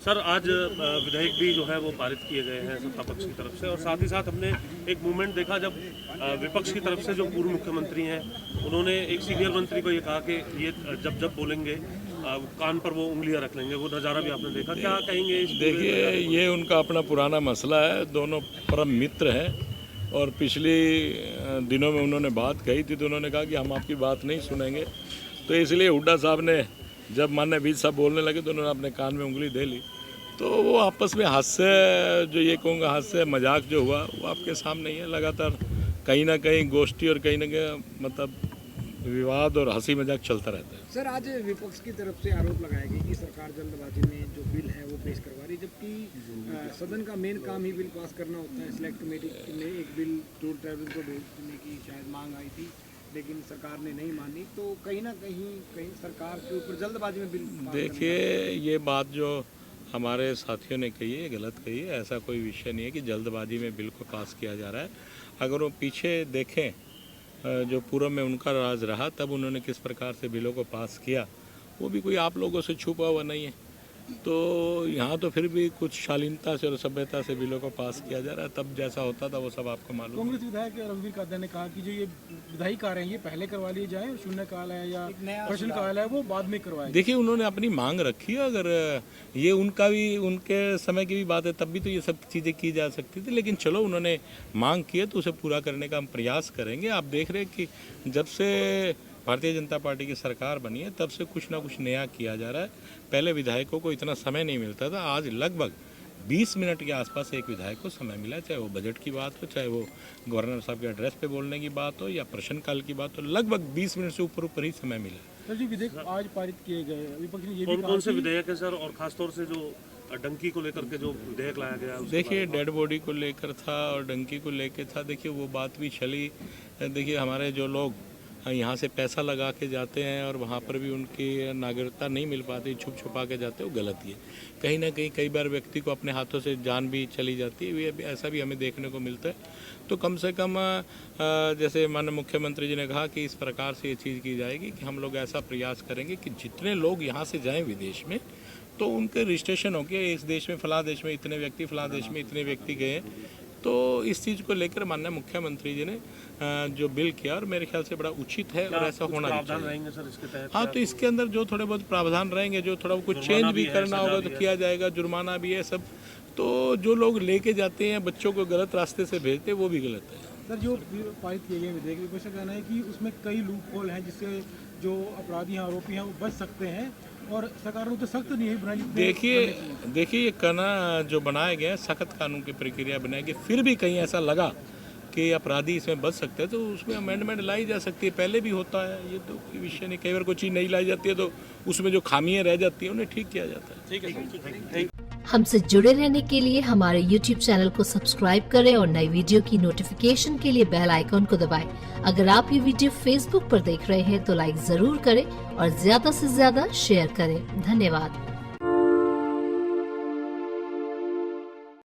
Sir आज विधेयक भी जो है वो पारित किए गए हैं सत्ता पक्ष की तरफ से, और साथ ही साथ हमने एक मूवमेंट देखा जब विपक्ष की तरफ से जो पूर्व मुख्यमंत्री हैं उन्होंने एक सीनियर मंत्री को ये कहा कि ये जब बोलेंगे कान पर वो उंगलियां रख लेंगे। वो नज़ारा भी आपने देखा, क्या कहेंगे? देखिए, ये उनका अपना पुराना मसला है। दोनों परम मित्र हैं और पिछले दिनों में उन्होंने बात कही थी तो उन्होंने कहा कि हम आपकी बात नहीं सुनेंगे। तो इसलिए हुड्डा साहब ने जब माननीय विज साहब बोलने लगे तो उन्होंने अपने कान में उंगली दे ली। तो वो आपस में हास्य, जो ये कहूँगा हास्य मजाक जो हुआ वो आपके सामने ही है। लगातार कहीं ना कहीं गोष्ठी और कहीं ना कहीं मतलब विवाद और हंसी मजाक चलता रहता है। सर, आज विपक्ष की तरफ से आरोप लगाया गया कि सरकार जल्दबाजी में जो बिल है वो पेश करवा रही, जबकि सदन का मेन काम ही बिल पास करना होता है। सिलेक्ट कमेटी में एक बिल टूर ट्रैवल को भेजने की शायद मांग आई थी, लेकिन सरकार ने नहीं मानी। तो कहीं ना कहीं सरकार के ऊपर जल्दबाजी में बिल। देखिए, ये बात जो हमारे साथियों ने कही है गलत कही है। ऐसा कोई विषय नहीं है कि जल्दबाजी में बिल को पास किया जा रहा है। अगर वो पीछे देखें जो पूर्व में उनका राज रहा तब उन्होंने किस प्रकार से बिलों को पास किया, वो भी कोई आप लोगों से छुपा हुआ नहीं है। तो यहाँ तो फिर भी कुछ शालीनता से और सभ्यता से बिलों को पास किया जा रहा है। तब जैसा होता था वो सब आपको मालूम है। कांग्रेस विधायक रघुवीर कादर ने कहा कि जो ये विधायी कार्य है ये पहले करवा लिए जाए, शून्यकाल है या प्रश्नकाल है वो बाद में करवाए। देखिए, उन्होंने अपनी मांग रखी है। अगर ये उनका भी उनके समय की भी बात है तब भी तो ये सब चीज़ें की जा सकती थी, लेकिन चलो उन्होंने मांग की है तो उसे पूरा करने का हम प्रयास करेंगे। आप देख रहे हैं कि जब से भारतीय जनता पार्टी की सरकार बनी है तब से कुछ ना कुछ नया किया जा रहा है। पहले विधायकों को इतना समय नहीं मिलता था, आज लगभग 20 मिनट के आसपास एक विधायक को समय मिला, चाहे वो बजट की बात हो, चाहे वो गवर्नर साहब के एड्रेस पे बोलने की बात हो या प्रश्नकाल की बात हो। लगभग 20 मिनट से ऊपर ही समय मिला। सर जी, विधेयक आज पारित किए गए, विपक्ष ने ये कौन कौन से विधेयक है सर, और खासतौर से जो डंकी को लेकर के जो विधेयक लाया गया? देखिए, डेड बॉडी को लेकर था और डंकी को लेकर था। देखिए, वो बात भी चली। देखिए, हमारे जो लोग यहाँ से पैसा लगा के जाते हैं और वहाँ पर भी उनकी नागरिकता नहीं मिल पाती, छुप छुपा के जाते हैं, वो गलत ही है। कहीं ना कहीं कई बार व्यक्ति को अपने हाथों से जान भी चली जाती है, ऐसा भी हमें देखने को मिलता है। तो कम से कम जैसे माननीय मुख्यमंत्री जी ने कहा कि इस प्रकार से ये चीज़ की जाएगी कि हम लोग ऐसा प्रयास करेंगे कि जितने लोग यहाँ से जाएँ विदेश में तो उनके रजिस्ट्रेशन हो गया, इस देश में फलां देश में इतने व्यक्ति, फलां देश में इतने व्यक्ति गए। तो इस चीज़ को लेकर माननीय मुख्यमंत्री जी ने जो बिल किया और मेरे ख्याल से बड़ा उचित है और ऐसा होना रहेंगे सर इसके तहत? हाँ, तो इसके अंदर जो थोड़े बहुत प्रावधान रहेंगे, जो थोड़ा कुछ चेंज भी करना होगा तो किया जाएगा। जुर्माना भी है सब। तो जो लोग लेके जाते हैं बच्चों को गलत रास्ते से भेजते हैं वो भी गलत है। सर, जो पारित किए गए विधेयक, विपक्ष का कहना है कि उसमें कई लूप होल हैं जिससे जो अपराधी हैं, आरोपी हैं, वो बच सकते हैं और सरकार ने तो सख्त नहीं बनाई। देखिए, ये कानून जो बनाए गए सख्त कानून की प्रक्रिया बनाई गई, फिर भी कहीं ऐसा लगा कि अपराधी इसमें बच सकते हैं तो उसमें अमेंडमेंट लाई जा सकती है। पहले भी होता है, ये तो कोई विषय नहीं। कई बार कोई चीज़ नहीं लाई जाती है तो उसमें जो खामियां रह जाती है उन्हें ठीक किया जाता है। ठीक है। हमसे जुड़े रहने के लिए हमारे YouTube चैनल को सब्सक्राइब करें और नई वीडियो की नोटिफिकेशन के लिए बेल आइकॉन को दबाएं। अगर आप ये वीडियो Facebook पर देख रहे हैं तो लाइक जरूर करें और ज्यादा से ज्यादा शेयर करें। धन्यवाद।